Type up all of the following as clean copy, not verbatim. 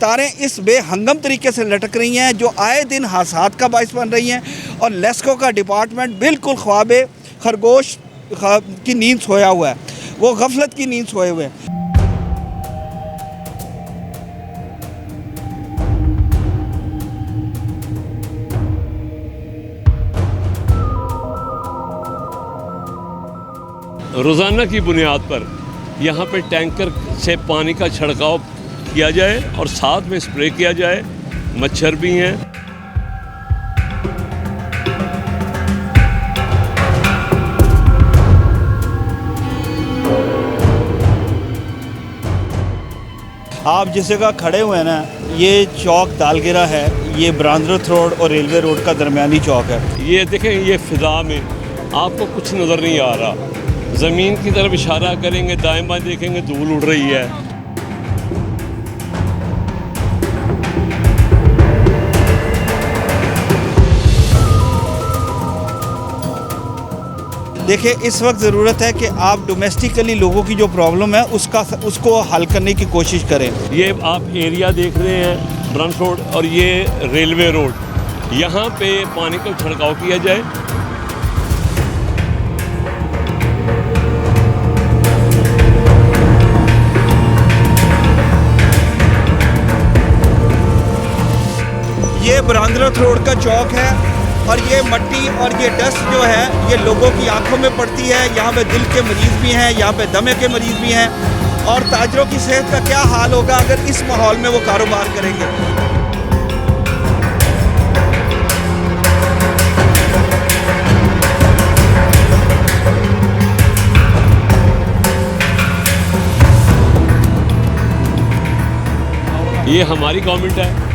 तारें इस बेहंगम तरीके से लटक रही हैं जो आए दिन हादसात का बायस बन रही हैं। और लेस्को का डिपार्टमेंट बिल्कुल ख्वाबे खरगोश की नींद सोया हुआ है, वो गफलत की नींद सोए हुए हैं। रोज़ाना की बुनियाद पर यहाँ पे टैंकर से पानी का छिड़काव किया जाए और साथ में स्प्रे किया जाए। मच्छर भी हैं। आप जिस जगह खड़े हुए हैं ना, ये चौक दालगिरा है, ये ब्रांद्रथ रोड और रेलवे रोड का दरमियानी चौक है। ये देखें, ये फ़िज़ा में आपको कुछ नज़र नहीं आ रहा। ज़मीन की तरफ इशारा करेंगे, दाएं बाएं देखेंगे, धूल उड़ रही है। देखिए, इस वक्त ज़रूरत है कि आप डोमेस्टिकली लोगों की जो प्रॉब्लम है उसको हल करने की कोशिश करें। ये आप एरिया देख रहे हैं, ब्रांच रोड और ये रेलवे रोड, यहाँ पे पानी का छिड़काव किया जाए। ये ब्रांद्रथ रोड का चौक है और ये मट्टी और ये डस्ट जो है ये लोगों की आंखों में पड़ती है। यहाँ पे दिल के मरीज़ भी हैं, यहाँ पे दमे के मरीज़ भी हैं। और ताजरों की सेहत का क्या हाल होगा अगर इस माहौल में वो कारोबार करेंगे। ये हमारी गवर्नमेंट है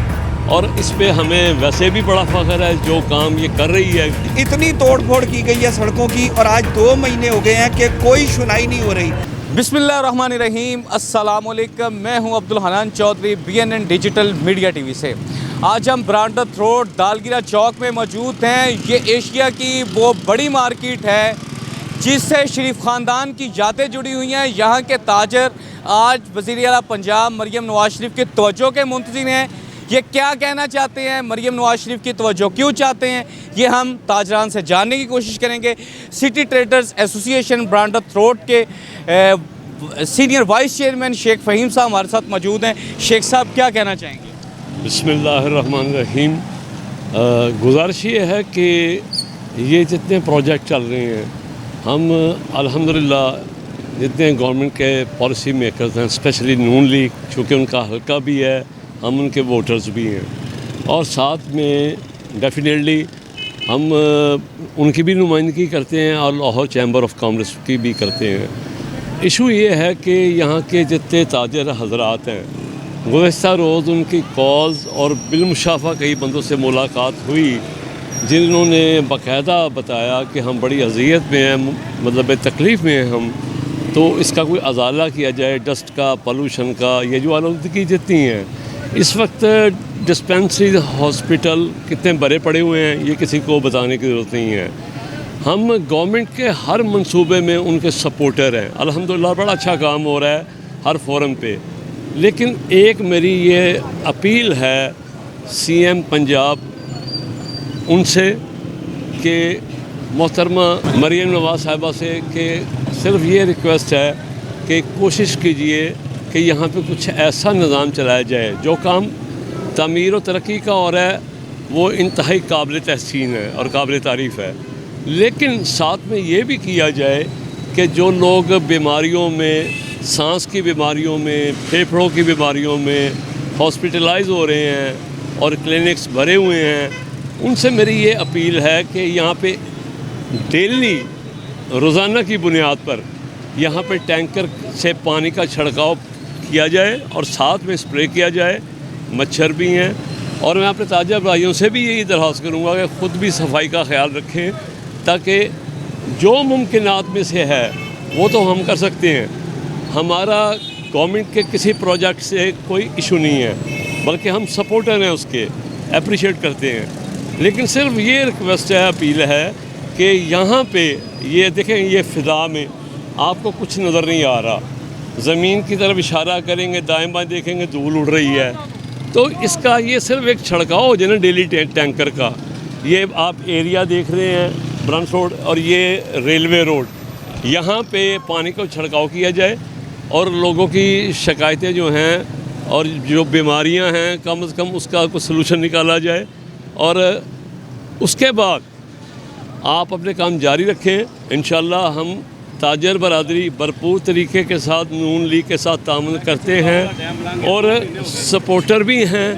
और इस पे हमें वैसे भी बड़ा फ़ख्र है जो काम ये कर रही है। इतनी तोड़ फोड़ की गई है सड़कों की और आज 2 महीने हो गए हैं कि कोई सुनाई नहीं हो रही। बिस्मिल्लाहिर्रहमानिर्रहीम, अस्सलाम वालेकुम। मैं हूं Abdul Hanan Chaudhary, BNN digital media TV से। आज हम ब्रांद्रथ रोड दालगिरा चौक में मौजूद हैं। ये एशिया की वो बड़ी मार्केट है जिससे शरीफ ख़ानदान की यादें जुड़ी हुई हैं। यहाँ के ताजर आज वज़ीर आला पंजाब मरियम नवाज शरीफ की तवज्जो के मुंतज़िर हैं। ये क्या कहना चाहते हैं, मरियम नवाज शरीफ की तवज्जो क्यों चाहते हैं, ये हम ताजरान से जानने की कोशिश करेंगे। City traders association Brandreth road के senior vice chairman Sheikh Faheem sahab हमारे साथ मौजूद हैं। शेख साहब, क्या कहना चाहेंगे? बिस्मिल्लाहिर्रहमानिर्रहीम। गुजारिश ये है कि ये जितने प्रोजेक्ट चल रहे हैं, हम अल्हम्दुलिल्लाह जितने गवर्नमेंट के पॉलिसी मेकर्स हैं, स्पेशली नून लीग, चूँकि उनका हल्का भी है, हम उनके वोटर्स भी हैं और साथ में डेफिनेटली हम उनकी भी नुमाइंदगी करते हैं और लाहौर चैम्बर ऑफ कॉमर्स की भी करते हैं। इशू ये है कि यहाँ के जितने ताजर हजरात हैं, गुज़श्ता रोज़ उनकी कॉल्स और बिलमुशाफा कई बंदों से मुलाकात हुई जिन्होंने बाकायदा बताया कि हम बड़ी अज़ियत में हैं, मतलब तकलीफ़ में हैं हम, तो इसका कोई अजाला किया जाए, डस्ट का, पोल्यूशन का, ये जो आलूदगी जितनी है। इस वक्त डिस्पेंसरी हॉस्पिटल कितने बड़े पड़े हुए हैं ये किसी को बताने की ज़रूरत नहीं है। हम गवर्नमेंट के हर मंसूबे में उनके सपोर्टर हैं। अल्हम्दुलिल्लाह बड़ा अच्छा काम हो रहा है हर फोरम पे। लेकिन एक मेरी ये अपील है CM पंजाब उनसे कि मोहतरमा मरियम नवाज साहिबा से कि सिर्फ ये रिक्वेस्ट है कि कोशिश कीजिए कि यहाँ पे कुछ ऐसा निज़ाम चलाया जाए। जो काम तमीर व तरक्की का हो रहा है वो इंतहाई काबिल तहसीन है और काबिल तारीफ़ है, लेकिन साथ में ये भी किया जाए कि जो लोग बीमारियों में, सांस की बीमारियों में, फेफड़ों की बीमारियों में हॉस्पिटलाइज हो रहे हैं और क्लिनिक्स भरे हुए हैं, उनसे मेरी ये अपील है कि यहाँ पे डेली रोज़ाना की बुनियाद पर यहाँ पे टैंकर से पानी का छिड़काव किया जाए और साथ में स्प्रे किया जाए। मच्छर भी हैं और मैं अपने ताजा भाइयों से भी यही दरख्वास्त करूँगा कि ख़ुद भी सफाई का ख्याल रखें, ताकि जो मुमकिनात में से है वो तो हम कर सकते हैं। हमारा गवर्नमेंट के किसी प्रोजेक्ट से कोई इशू नहीं है, बल्कि हम सपोर्टर हैं उसके, अप्रिशिएट करते हैं। लेकिन सिर्फ ये रिक्वेस्ट है, अपील है कि यहाँ पे ये देखें, ये फ़िज़ा में आपको कुछ नज़र नहीं आ रहा। ज़मीन की तरफ इशारा करेंगे, दाएं बाएं देखेंगे, धूल उड़ रही है। तो इसका ये सिर्फ एक छिड़काव हो जाए ना डेली टैंकर का। ये आप एरिया देख रहे हैं ब्रांच रोड और ये रेलवे रोड, यहाँ पे पानी को छिड़काव किया जाए और लोगों की शिकायतें जो हैं और जो बीमारियां हैं कम से कम उसका कुछ सलूशन निकाला जाए। और उसके बाद आप अपने काम जारी रखें। इंशाल्लाह हम ताजर बरादरी भरपूर तरीके के साथ नून लीग के साथ तामुल करते हैं और सपोर्टर भी हैं।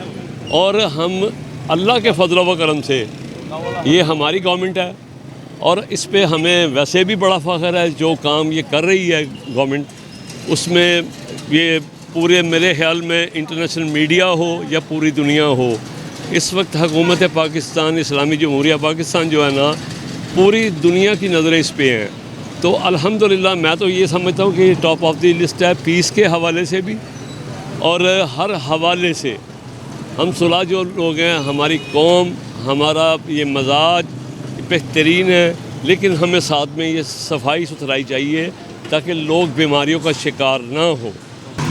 और हम अल्लाह के फजल व करम से ये हमारी गवर्नमेंट है और इस पे हमें वैसे भी बड़ा फ़ख्र है जो काम ये कर रही है गवर्नमेंट, उसमें ये पूरे मेरे ख्याल में इंटरनेशनल मीडिया हो या पूरी दुनिया हो, इस वक्त हुकूमत पाकिस्तान इस्लामी जमहूरिया पाकिस्तान जो है ना, पूरी दुनिया की नज़रें इस पे हैं। तो अल्हम्दुलिल्लाह मैं तो ये समझता हूँ कि टॉप ऑफ द लिस्ट है पीस के हवाले से भी और हर हवाले से। हम सुलह जो लोग हैं, हमारी कौम, हमारा ये मजाज बेहतरीन है, लेकिन हमें साथ में ये सफाई सुथराई चाहिए ताकि लोग बीमारियों का शिकार ना हो।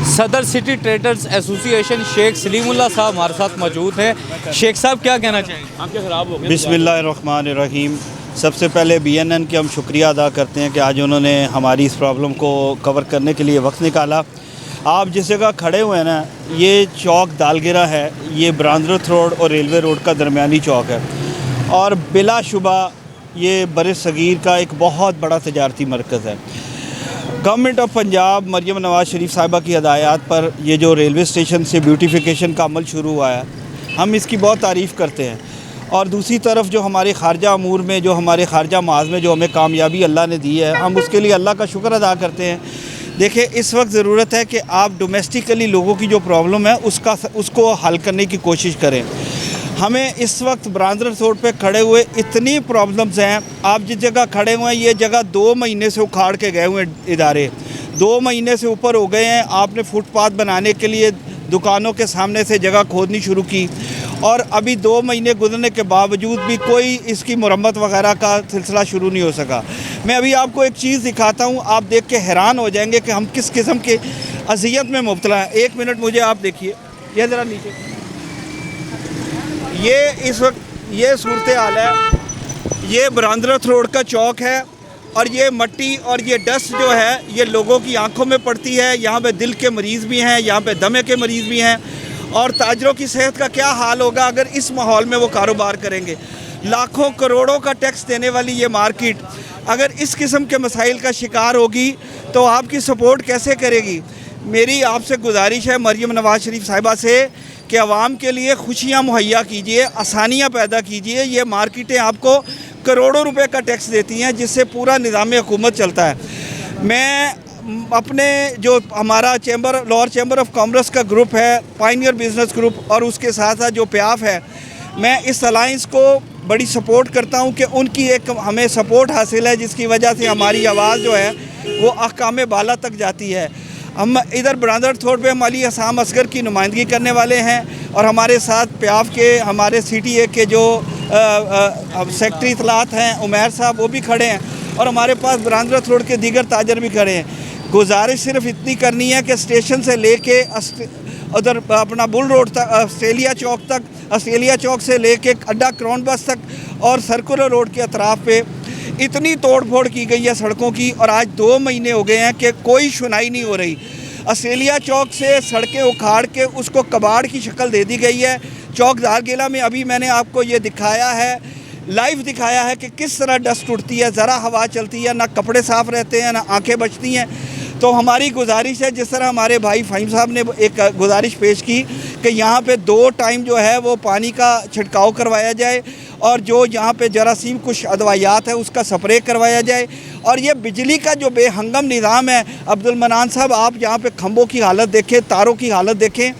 Saddar city traders association Sheikh Salimullah sahab हमारे साथ मौजूद हैं। शेख साहब क्या कहना चाहिए? आंखें ख़राब हो गई। बिस्मिल्लाहिर्रहमानिर्रहीम। सबसे पहले BNN के हम शुक्रिया अदा करते हैं कि आज उन्होंने हमारी इस प्रॉब्लम को कवर करने के लिए वक्त निकाला। आप जिस जगह खड़े हुए हैं ना, ये चौक दालगिरा है, ये ब्रांद्रथ रोड और रेलवे रोड का दरमियानी चौक है और बिलाशुबा ये बर सगीर का एक बहुत बड़ा तजारती मरकज़ है। गवर्नमेंट ऑफ पंजाब मरियम नवाज़ शरीफ साहिबा की हदायत पर ये जो रेलवे स्टेशन से ब्यूटिफिकेशन का अमल शुरू हुआ है, हम इसकी बहुत तारीफ़ करते हैं। और दूसरी तरफ जो हमारे खारजा अमूर में, जो हमारे खारजा माज में जो हमें कामयाबी अल्लाह ने दी है, हम उसके लिए अल्लाह का शुक्र अदा करते हैं। देखिए, इस वक्त ज़रूरत है कि आप डोमेस्टिकली लोगों की जो प्रॉब्लम है उसको हल करने की कोशिश करें। हमें इस वक्त ब्रांद्रथ रोड पे खड़े हुए इतनी प्रॉब्लम्स हैं। आप जिस जगह खड़े हुए हैं, ये जगह 2 महीने से उखाड़ के गए हुए इदारे, 2 महीने से ऊपर हो गए हैं। आपने फुटपाथ बनाने के लिए दुकानों के सामने से जगह खोदनी शुरू की और अभी 2 महीने गुजरने के बावजूद भी कोई इसकी मुरम्मत वगैरह का सिलसिला शुरू नहीं हो सका। मैं अभी आपको एक चीज़ दिखाता हूँ, आप देख के हैरान हो जाएंगे कि हम किस किस्म के अज़ियत में मुब्तला हैं। 1 मिनट मुझे आप देखिए, ये ज़रा नीचे, ये इस वक्त ये सूरत हाल है। ये ब्रांद्रथ रोड का चौक है और ये मट्टी और ये डस्ट जो है ये लोगों की आंखों में पड़ती है। यहाँ पे दिल के मरीज़ भी हैं, यहाँ पे दमे के मरीज़ भी हैं और ताजरों की सेहत का क्या हाल होगा अगर इस माहौल में वो कारोबार करेंगे। लाखों करोड़ों का टैक्स देने वाली ये मार्केट अगर इस किस्म के मसाइल का शिकार होगी तो आपकी सपोर्ट कैसे करेगी। मेरी आपसे गुजारिश है मरियम नवाज़ शरीफ साहिबा से कि आवाम के लिए खुशियाँ मुहैया कीजिए, आसानियाँ पैदा कीजिए। ये मार्केटें आपको करोड़ों रुपए का टैक्स देती हैं जिससे पूरा निज़ाम हुकूमत चलता है। मैं अपने जो हमारा लोअर चैम्बर ऑफ कॉमर्स का ग्रुप है, पायनियर बिजनेस ग्रुप, और उसके साथ साथ जो प्याफ है, मैं इस अलाइंस को बड़ी सपोर्ट करता हूं कि उनकी एक हमें सपोर्ट हासिल है जिसकी वजह से हमारी आवाज़ जो है वो अहकाम बाला तक जाती है। हम इधर ब्रांद्रथ रोड पे मौलवी असाम असगर की नुमाइंदगी करने वाले हैं और हमारे साथ प्याफ के हमारे CTA के जो सेक्रेटरी इतलात हैं उमैर साहब, वो भी खड़े हैं और हमारे पास ब्रांद्रथ रोड के दीगर ताजर भी खड़े हैं। गुजारिश सिर्फ इतनी करनी है कि स्टेशन से लेके उधर अपना बुल रोड तक, ऑस्ट्रेलिया चौक तक, ऑस्ट्रेलिया चौक से लेके अड्डा क्राउन बस तक और सर्कुलर रोड के अतराफ़ पे इतनी तोड़ फोड़ की गई है सड़कों की और आज 2 महीने हो गए हैं कि कोई सुनाई नहीं हो रही। ऑस्ट्रेलिया चौक से सड़कें उखाड़ के उसको कबाड़ की शक्ल दे दी गई है। चौक दालगिला में अभी मैंने आपको ये दिखाया है, लाइव दिखाया है कि किस तरह डस्ट उड़ती है, ज़रा हवा चलती है, ना कपड़े साफ़ रहते हैं, ना आंखें बचती हैं। तो हमारी गुजारिश है, जिस तरह हमारे भाई फ़हीम साहब ने एक गुजारिश पेश की कि यहाँ पे 2 टाइम जो है वो पानी का छिड़काव करवाया जाए और जो यहाँ पे जरासीम कुछ अदवायात है उसका स्प्रे करवाया जाए। और ये बिजली का जो बेहंगम निज़ाम है, अब्दुल मनान साहब आप यहाँ पे खंभों की हालत देखें, तारों की हालत देखें,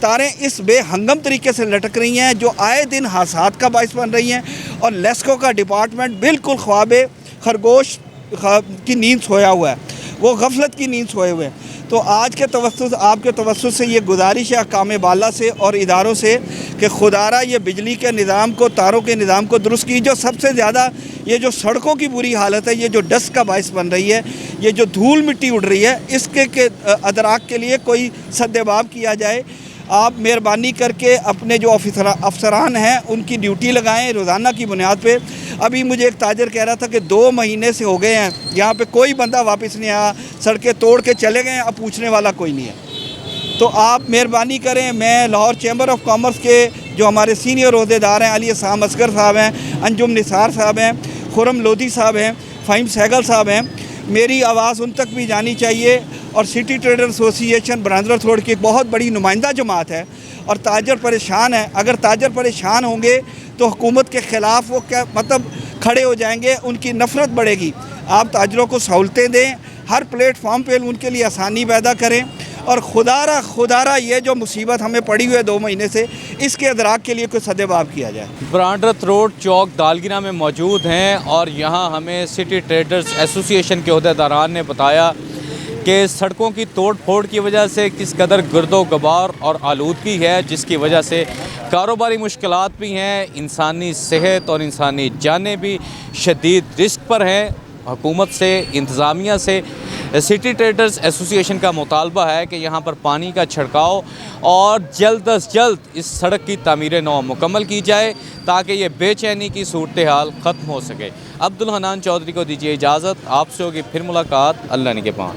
तारें इस बेहंगम तरीके से लटक रही हैं जो आए दिन हादसात का बाइस बन रही हैं। और लेस्को का डिपार्टमेंट बिल्कुल ख्वाबे खरगोश की नींद सोया हुआ है, वो गफलत की नींद सोए हुए हैं। तो आज के तवस्सुस, आपके तवस्सुस से ये गुजारिश है अहकाम बाला से और इदारों से कि खुदारा ये बिजली के निज़ाम को, तारों के निज़ाम को दुरुस्त की। जो सबसे ज़्यादा ये जो सड़कों की बुरी हालत है, ये जो डस्ट का बाइस बन रही है, ये जो धूल मिट्टी उड़ रही है, इसके अदराक के लिए कोई सद्देबाब किया जाए। आप मेहरबानी करके अपने जो अफसरान हैं उनकी ड्यूटी लगाएं रोज़ाना की बुनियाद पे। अभी मुझे एक ताजर कह रहा था कि 2 महीने से हो गए हैं यहाँ पे कोई बंदा वापस नहीं आया, सड़कें तोड़ के चले गए, अब पूछने वाला कोई नहीं है। तो आप मेहरबानी करें। मैं लाहौर चैम्बर ऑफ कॉमर्स के जो हमारे सीनियर अहदेदार हैं, अली अहसान असगर साहब हैं, अंजुम निसार साहब हैं, खुरम लोधी साहब हैं, फ़हीम सहगल साहब हैं, मेरी आवाज़ उन तक भी जानी चाहिए। और सिटी ट्रेडर एसोसिएशन बरांदरा रोड की एक बहुत बड़ी नुमाइंदा जमात है और ताजर परेशान है। अगर ताजर परेशान होंगे तो हुकूमत के ख़िलाफ़ वो क्या मतलब खड़े हो जाएंगे, उनकी नफ़रत बढ़ेगी। आप ताजरों को सहूलतें दें, हर प्लेटफॉर्म पे उनके लिए आसानी पैदा करें और खुदारा ये जो मुसीबत हमें पड़ी हुई है 2 महीने से, इसके अदराक के लिए कोई सदेबाब किया जाए। ब्रांडा रोड चौक दालगिरा में मौजूद हैं और यहाँ हमें सिटी ट्रेडर्स एसोसिएशन के अहदेदारान ने बताया कि सड़कों की तोड़ फोड़ की वजह से किस कदर गर्दो गबार और आलूदगी है, जिसकी वजह से कारोबारी मुश्किलात भी हैं, इंसानी सेहत और इंसानी जानें भी शदीद रिस्क पर हैं। हुकूमत से, इंतज़ामिया से सिटी ट्रेडर्स एसोसिएशन का मुतालबा है कि यहाँ पर पानी का छिड़काव और जल्द अज जल्द इस सड़क की तामीर नौ मुकम्मल की जाए ताकि ये बेचैनी की सूरत हाल ख़त्म हो सके। अब्दुल हनान चौधरी को दीजिए इजाज़त, आपसे होगी फिर मुलाकात। अल्लाह निगहबान।